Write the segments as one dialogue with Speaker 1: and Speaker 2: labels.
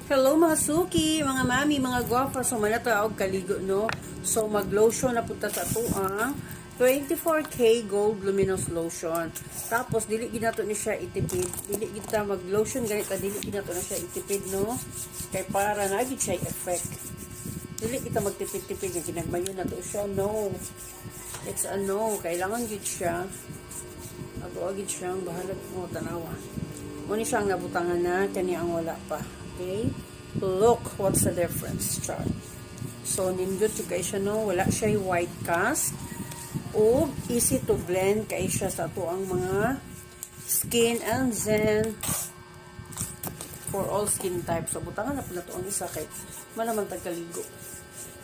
Speaker 1: Hello mga suki, mga mami, mga guwapa. So manataog kaligo no. So mag-lotion na punta sa ito ang 24K Gold Luminous Lotion. Tapos dili ginato ni siya itipid. Dili kita mag-lotion ganito, dili ginato na siya itipid no. Kay para na gid siya effect. Dili kita magtipid-tipid nga ginagmayo na to siya no. It's a no, kailangan gid siya. Ato agid siyang bahala mo tanawa. Muni siyang nabutangan na kani ang wala pa. Okay? Look, what's the difference, chart. So, nindot yung kay siya, no? Wala siya yung white cast. O, easy to blend kay siya sa ito ang mga skin and zen for all skin types. So, butangan na po na ito ang isa kay malaman tagkaligo.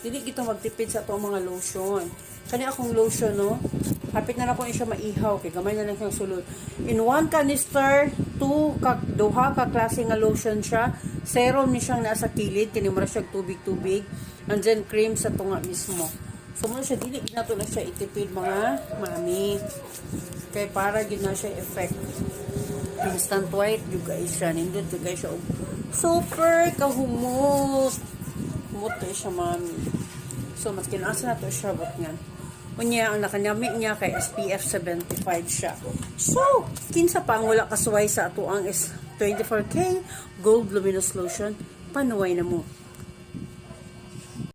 Speaker 1: Dili kita magtipid sa ito ang mga lotion. Kani akong lotion, no? Hapit na po siya maihaw. Kaya gamay na lang siyang sulod. In one canister, duha ka klase nga lotion siya. Serum ni siyang nasa kilid. Tinimura siya tubig-tubig. And then cream sa tunga mismo. So, muna siya, dili na ito na siya itipid mga mami. Kaya para gina siya effect. Instant white, yung guys siya. Nindot yung guys siya. Super kahumot. Humot kayo siya mami. So, mas kinasa na ito siya. Ba't nga? Unya, ang nakanami niya kay SPF 75 siya. So, kinsa pa ang wala kasuway sa ato ang 24K Gold Luminous Lotion, panuway na mo.